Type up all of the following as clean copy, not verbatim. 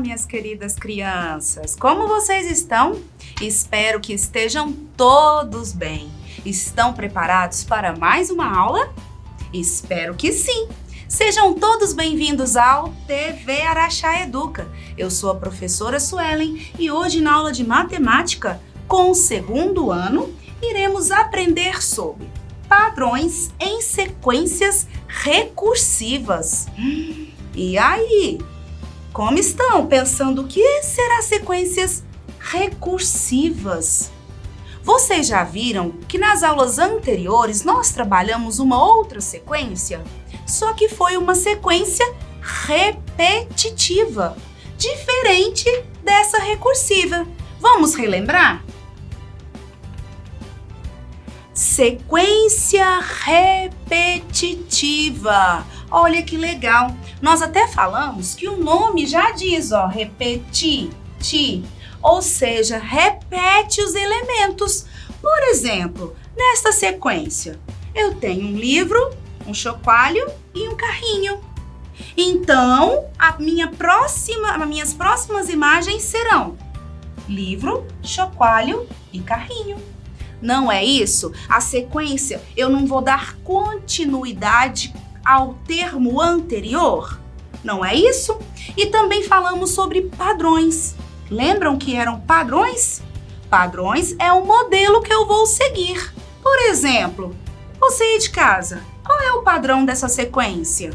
minhas queridas crianças! Como vocês estão? Espero que estejam todos bem. Estão preparados para mais uma aula? Espero que sim! Sejam todos bem-vindos ao TV Araxá Educa. Eu sou a professora Suelen e hoje na aula de matemática, com o segundo ano, iremos aprender sobre padrões em sequências recursivas. E aí? Como estão pensando o que será sequências recursivas? Vocês já viram que nas aulas anteriores nós trabalhamos uma outra sequência? Só que foi uma sequência repetitiva, diferente dessa recursiva. Vamos relembrar? Sequência repetitiva. Olha que legal. Nós até falamos que o nome já diz, repetir, ou seja, repete os elementos. Por exemplo, nesta sequência, eu tenho um livro, um chocalho e um carrinho. Então, as minhas próximas imagens serão livro, chocalho e carrinho. Não é isso? A sequência, eu não vou dar continuidade ao termo anterior? Não é isso? E também falamos sobre padrões. Lembram que eram padrões? Padrões é o modelo que eu vou seguir. Por exemplo, você aí de casa, qual é o padrão dessa sequência?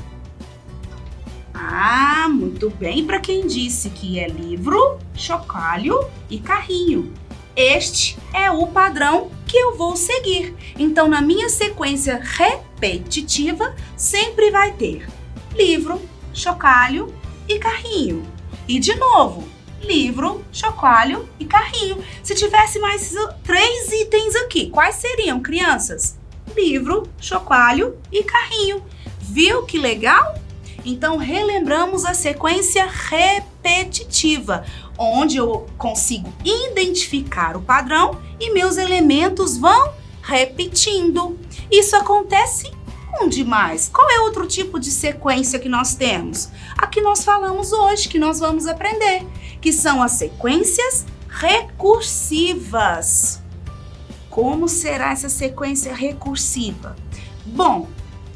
Ah, muito bem para quem disse que é livro, chocalho e carrinho. Este é o padrão que eu vou seguir. Então, na minha sequência repetitiva, sempre vai ter livro, chocalho e carrinho. E de novo, livro, chocalho e carrinho. Se tivesse mais 3 itens aqui, quais seriam, crianças? Livro, chocalho e carrinho. Viu que legal? Então, relembramos a sequência repetitiva, onde eu consigo identificar o padrão e meus elementos vão repetindo. Isso acontece onde mais? Qual é outro tipo de sequência que nós temos? A que nós falamos hoje, que nós vamos aprender, que são as sequências recursivas. Como será essa sequência recursiva? Bom,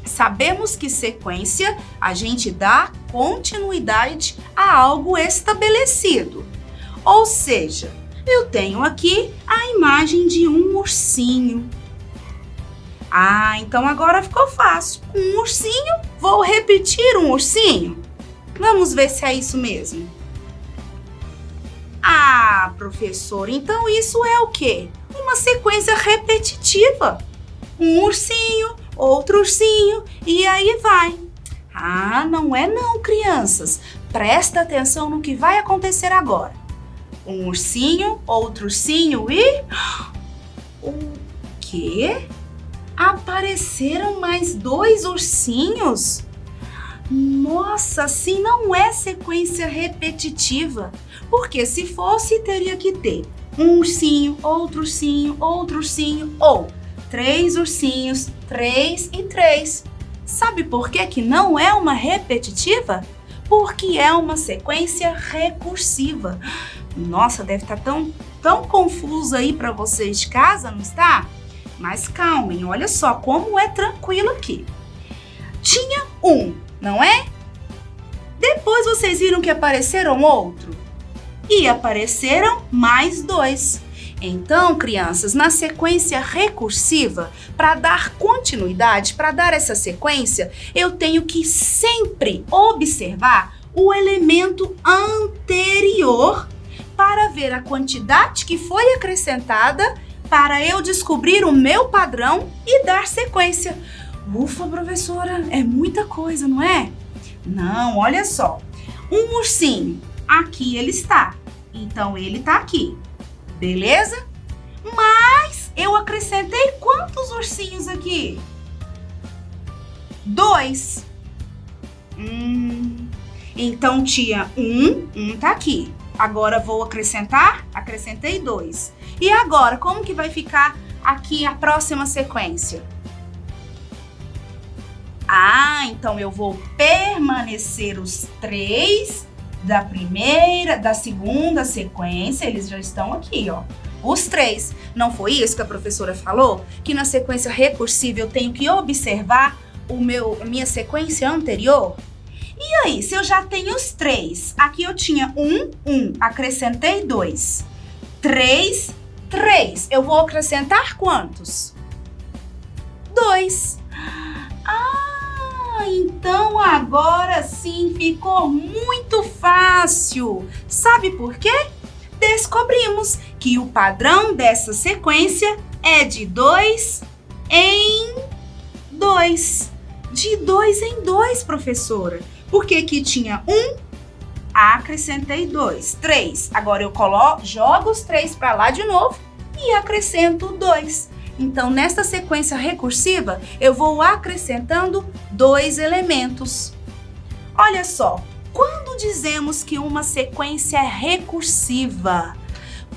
sabemos que sequência a gente dá continuidade a algo estabelecido. Ou seja, eu tenho aqui a imagem de um ursinho. Ah, então agora ficou fácil. Um ursinho, vou repetir um ursinho. Vamos ver se é isso mesmo. Ah, professor, então isso é o quê? Uma sequência repetitiva. Um ursinho, outro ursinho e aí vai. Ah, não é não, crianças. Presta atenção no que vai acontecer agora. Um ursinho, outro ursinho e... O quê? Apareceram mais 2 ursinhos? Nossa, assim não é sequência repetitiva. Porque se fosse, teria que ter um ursinho, outro ursinho, outro ursinho ou 3 ursinhos, 3 e 3. Sabe por que que não é uma repetitiva? Porque é uma sequência recursiva. Nossa, deve estar tão confuso aí para vocês de casa, não está? Mas calmem, olha só como é tranquilo aqui. Tinha um, não é? Depois vocês viram que apareceram outro? E apareceram mais 2. Então, crianças, na sequência recursiva, para dar continuidade, para dar essa sequência, eu tenho que sempre observar o elemento anterior para ver a quantidade que foi acrescentada para eu descobrir o meu padrão e dar sequência. Ufa, professora, é muita coisa, não é? Não, olha só. Um ursinho, aqui ele está. Então, ele está aqui. Beleza? Mas eu acrescentei quantos ursinhos aqui? 2. Então tinha um tá aqui. Agora vou acrescentar? Acrescentei 2. E agora, como que vai ficar aqui a próxima sequência? Ah, então eu vou permanecer os 3 da segunda sequência, eles já estão aqui, ó. Os 3. Não foi isso que a professora falou? Que na sequência recursiva eu tenho que observar a minha sequência anterior? E aí, se eu já tenho os 3, aqui eu tinha 1, acrescentei 2. 3, 3. Eu vou acrescentar quantos? 2. Então agora sim ficou muito fácil. Sabe por quê? Descobrimos que o padrão dessa sequência é de 2 em 2. De 2 em 2, professora. Porque aqui tinha 1, acrescentei 2. 3. Agora eu jogo os 3 para lá de novo e acrescento 2. Então, nesta sequência recursiva, eu vou acrescentando 2 elementos. Olha só, quando dizemos que uma sequência é recursiva?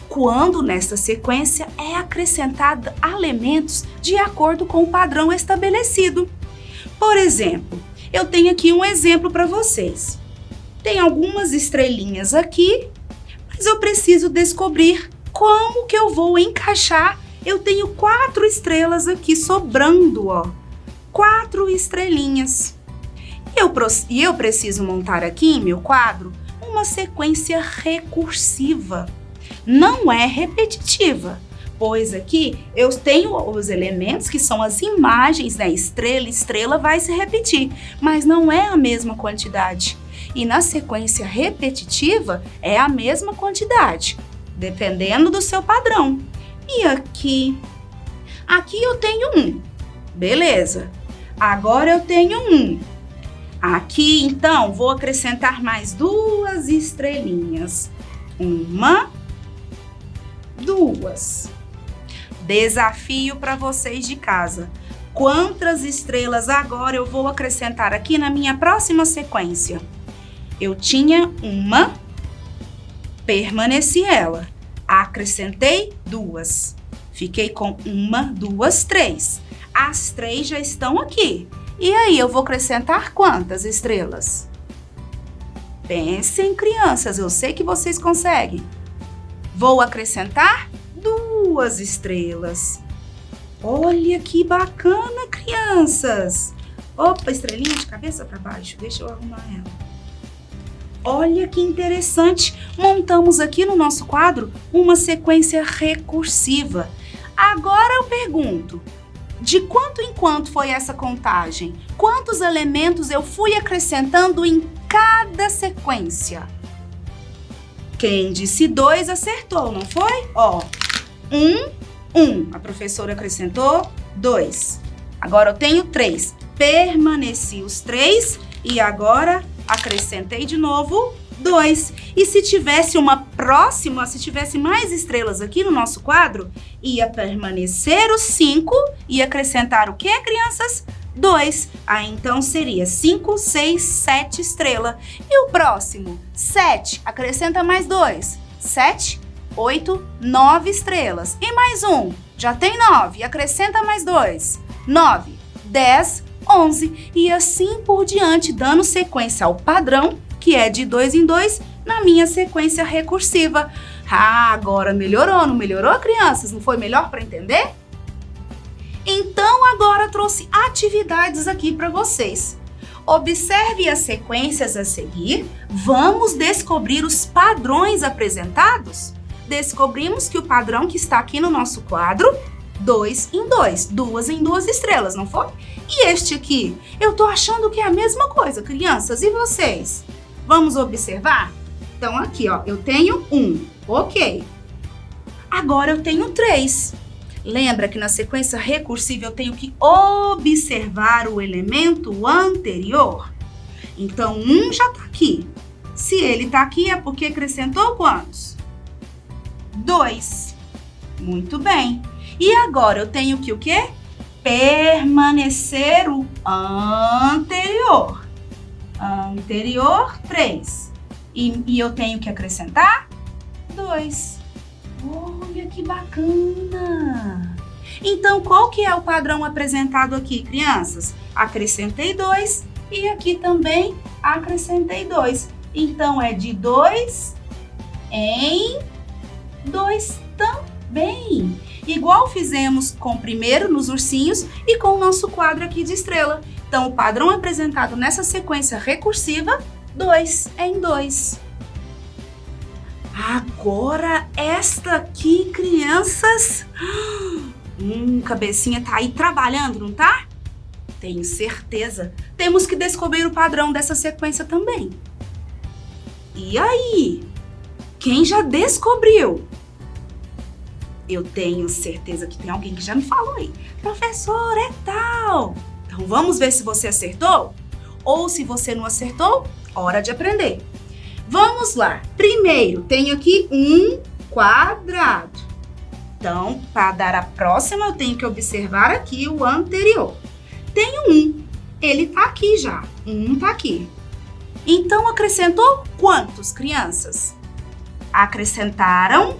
Quando nesta sequência é acrescentada elementos de acordo com o padrão estabelecido. Por exemplo, eu tenho aqui um exemplo para vocês. Tem algumas estrelinhas aqui, mas eu preciso descobrir como que eu vou encaixar. Eu tenho 4 estrelas aqui sobrando, ó. 4 estrelinhas. E eu preciso montar aqui em meu quadro uma sequência recursiva. Não é repetitiva, pois aqui eu tenho os elementos que são as imagens, né? Estrela vai se repetir, mas não é a mesma quantidade. E na sequência repetitiva é a mesma quantidade, dependendo do seu padrão. E aqui? Aqui eu tenho 1. Beleza. Agora eu tenho 1. Aqui, então, vou acrescentar mais 2 estrelinhas. 1, 2. Desafio para vocês de casa. Quantas estrelas agora eu vou acrescentar aqui na minha próxima sequência? Eu tinha 1, permaneci ela. Acrescentei 2. Fiquei com 1, 2, 3. As 3 já estão aqui. E aí, eu vou acrescentar quantas estrelas? Pensem, crianças, eu sei que vocês conseguem. Vou acrescentar 2 estrelas. Olha que bacana, crianças. Opa, estrelinha de cabeça para baixo. Deixa eu arrumar ela. Olha que interessante, montamos aqui no nosso quadro uma sequência recursiva. Agora eu pergunto, de quanto em quanto foi essa contagem? Quantos elementos eu fui acrescentando em cada sequência? Quem disse 2 acertou, não foi? Ó, 1. A professora acrescentou 2. Agora eu tenho 3. Permaneci os 3 e agora acrescentei de novo 2. E se tivesse se tivesse mais estrelas aqui no nosso quadro, ia permanecer os 5 e acrescentar o quê, crianças? 2. Então seria 5, 6, 7 estrelas. E o próximo? 7. Acrescenta mais 2. 7, 8, 9 estrelas. E mais um. Já tem 9. Acrescenta mais 2. 9, 10, 11 e assim por diante, dando sequência ao padrão, que é de 2 em 2, na minha sequência recursiva. Agora melhorou, não melhorou, crianças? Não foi melhor para entender? Então, agora trouxe atividades aqui para vocês. Observe as sequências a seguir. Vamos descobrir os padrões apresentados? Descobrimos que o padrão que está aqui no nosso quadro, 2 em 2, 2 em 2 estrelas, não foi? E este aqui, eu tô achando que é a mesma coisa, crianças, e vocês? Vamos observar? Então aqui, ó, eu tenho 1, ok. Agora eu tenho 3. Lembra que na sequência recursiva eu tenho que observar o elemento anterior? Então 1 já tá aqui. Se ele tá aqui é porque acrescentou quantos? 2. Muito bem. E agora eu tenho que o quê? Permanecer o anterior. Anterior, 3. E eu tenho que acrescentar 2. Olha que bacana! Então, qual que é o padrão apresentado aqui, crianças? Acrescentei 2 e aqui também acrescentei 2. Então, é de 2 em 2 também. Igual fizemos com o primeiro nos ursinhos e com o nosso quadro aqui de estrela. Então, o padrão apresentado nessa sequência recursiva, 2 em 2. Agora, esta aqui, crianças... Cabecinha tá aí trabalhando, não tá? Tenho certeza. Temos que descobrir o padrão dessa sequência também. E aí? Quem já descobriu? Eu tenho certeza que tem alguém que já me falou aí. Professor, é tal. Então vamos ver se você acertou? Ou se você não acertou, hora de aprender. Vamos lá. Primeiro, tenho aqui um quadrado. Então, para dar a próxima, eu tenho que observar aqui o anterior. Tenho um. Ele tá aqui já. Um tá aqui. Então, acrescentou quantos, crianças? Acrescentaram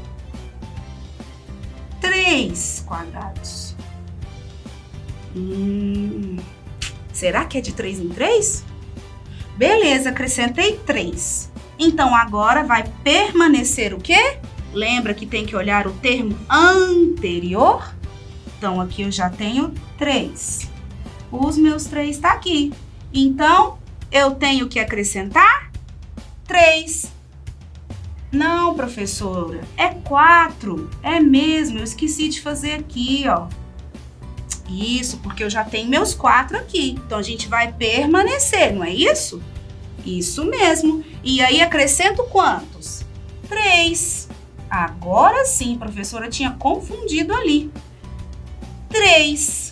3 quadrados. Será que é de 3 em 3? Beleza, acrescentei 3. Então, agora vai permanecer o quê? Lembra que tem que olhar o termo anterior? Então, aqui eu já tenho 3. Os meus 3 tá aqui. Então, eu tenho que acrescentar 3. Não, professora, é 4. É mesmo, eu esqueci de fazer aqui, ó. Isso, porque eu já tenho meus 4 aqui. Então, a gente vai permanecer, não é isso? Isso mesmo. E aí, acrescento quantos? 3. Agora sim, professora tinha confundido ali. 3.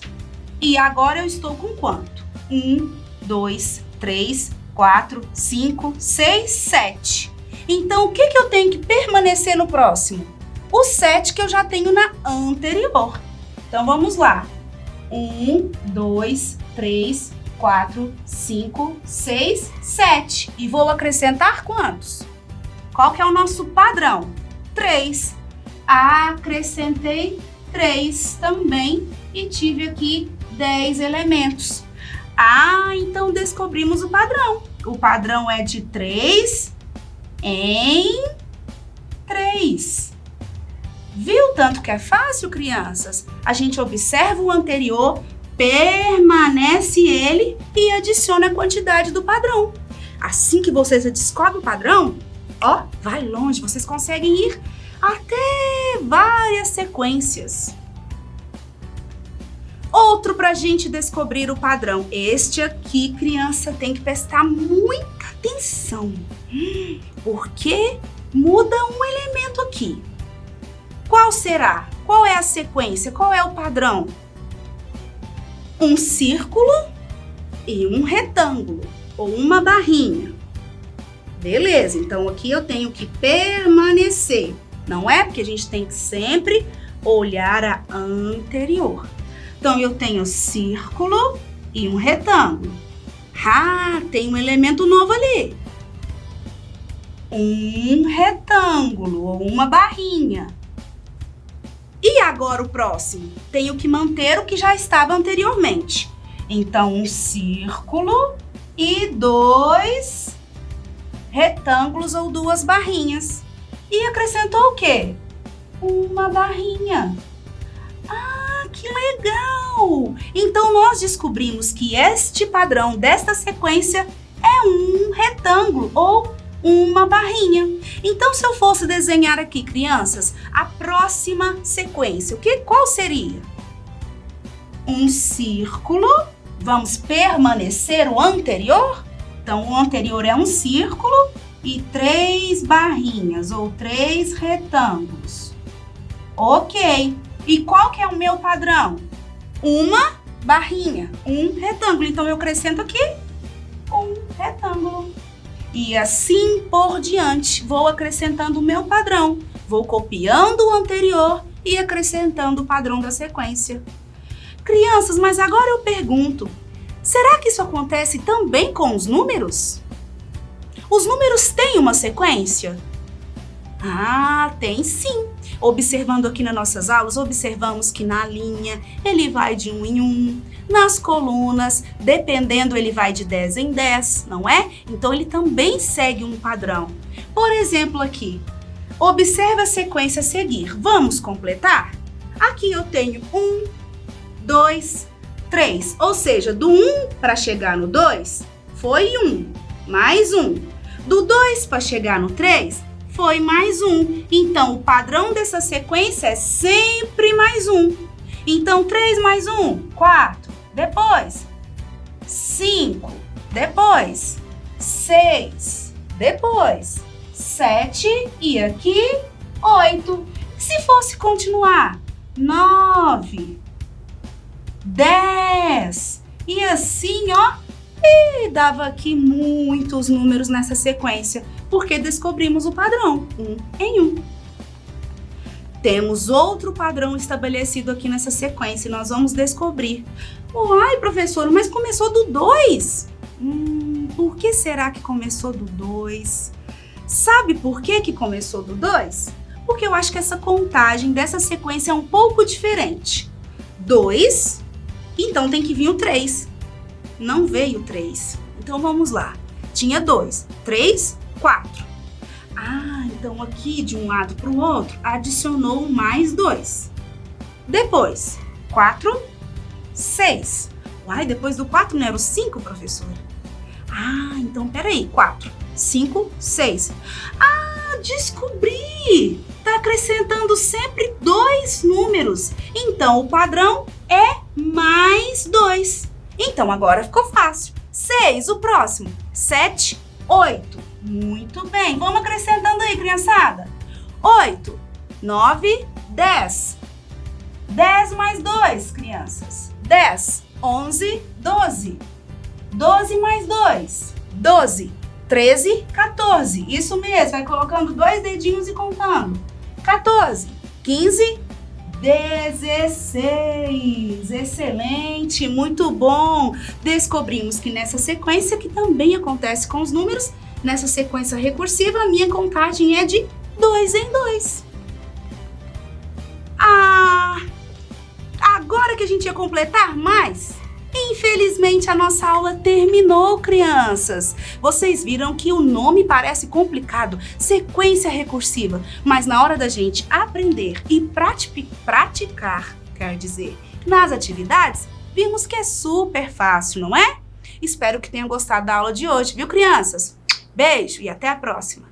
E agora eu estou com quanto? 1, 2, 3, 4, 5, 6, 7. Então, o que eu tenho que permanecer no próximo? O 7 que eu já tenho na anterior. Então, vamos lá. 1, 2, 3, 4, 5, 6, 7. E vou acrescentar quantos? Qual que é o nosso padrão? 3. Acrescentei 3 também e tive aqui 10 elementos. Então descobrimos o padrão. O padrão é de 3 em 3. Viu tanto que é fácil, crianças? A gente observa o anterior, permanece ele e adiciona a quantidade do padrão. Assim que vocês descobrem o padrão, ó, vai longe, vocês conseguem ir até várias sequências. Outro para a gente descobrir o padrão. Este aqui, criança, tem que prestar muita atenção, porque muda um elemento aqui. Qual será? Qual é a sequência? Qual é o padrão? Um círculo e um retângulo, ou uma barrinha. Beleza, então aqui eu tenho que permanecer, não é? Porque a gente tem que sempre olhar a anterior. Então, eu tenho círculo e um retângulo. Tem um elemento novo ali. Um retângulo ou uma barrinha. E agora o próximo? Tenho que manter o que já estava anteriormente. Então, um círculo e 2 retângulos ou 2 barrinhas. E acrescentou o quê? Uma barrinha. Que legal! Então, nós descobrimos que este padrão desta sequência é um retângulo ou uma barrinha. Então, se eu fosse desenhar aqui, crianças, a próxima sequência, qual seria? Um círculo. Vamos permanecer o anterior? Então, o anterior é um círculo e 3 barrinhas ou 3 retângulos. Ok. E qual que é o meu padrão? Uma barrinha, um retângulo. Então, eu acrescento aqui um retângulo. E assim por diante, vou acrescentando o meu padrão. Vou copiando o anterior e acrescentando o padrão da sequência. Crianças, mas agora eu pergunto, será que isso acontece também com os números? Os números têm uma sequência? Tem sim. Observando aqui nas nossas aulas, observamos que na linha ele vai de 1 em 1, nas colunas, dependendo, ele vai de 10 em 10, não é? Então ele também segue um padrão. Por exemplo aqui, observe a sequência a seguir. Vamos completar? Aqui eu tenho 1, 2, 3, ou seja, do 1 para chegar no 2, foi 1, mais 1. Do 2 para chegar no 3, foi mais 1. Então, o padrão dessa sequência é sempre mais 1. Então, 3 mais 1, 4. Depois, 5. Depois, 6. Depois, 7. E aqui, 8. Se fosse continuar, 9. 10. E assim, ó, e dava aqui muitos números nessa sequência, porque descobrimos o padrão, 1 em 1. Temos outro padrão estabelecido aqui nessa sequência e nós vamos descobrir. Uai, professor, mas começou do 2? Por que será que começou do 2? Sabe por que começou do 2? Porque eu acho que essa contagem dessa sequência é um pouco diferente. 2, então tem que vir o 3. Não veio 3. Então vamos lá. Tinha 2, 3, 4. Então aqui de um lado para o outro adicionou mais 2. Depois, 4, 6. Uai, depois do 4 não era o 5, professora? Então peraí. 4, 5, 6. Descobri! Tá acrescentando sempre 2 números. Então o padrão é mais 2. Então, agora ficou fácil. 6, o próximo. 7, 8. Muito bem. Vamos acrescentando aí, criançada. 8, 9, 10. 10 mais 2, crianças. 10, 11, 12. 12 mais 2, 12. 13, 14. Isso mesmo, vai colocando 2 dedinhos e contando. 14, 15, 16. Excelente, muito bom. Descobrimos que nessa sequência, que também acontece com os números, nessa sequência recursiva, a minha contagem é de 2 em 2. Agora que a gente ia completar mais, infelizmente a nossa aula terminou, crianças. Vocês viram que o nome parece complicado, sequência recursiva, mas na hora da gente aprender e praticar, quer dizer, nas atividades, vimos que é super fácil, não é? Espero que tenham gostado da aula de hoje, viu, crianças? Beijo e até a próxima!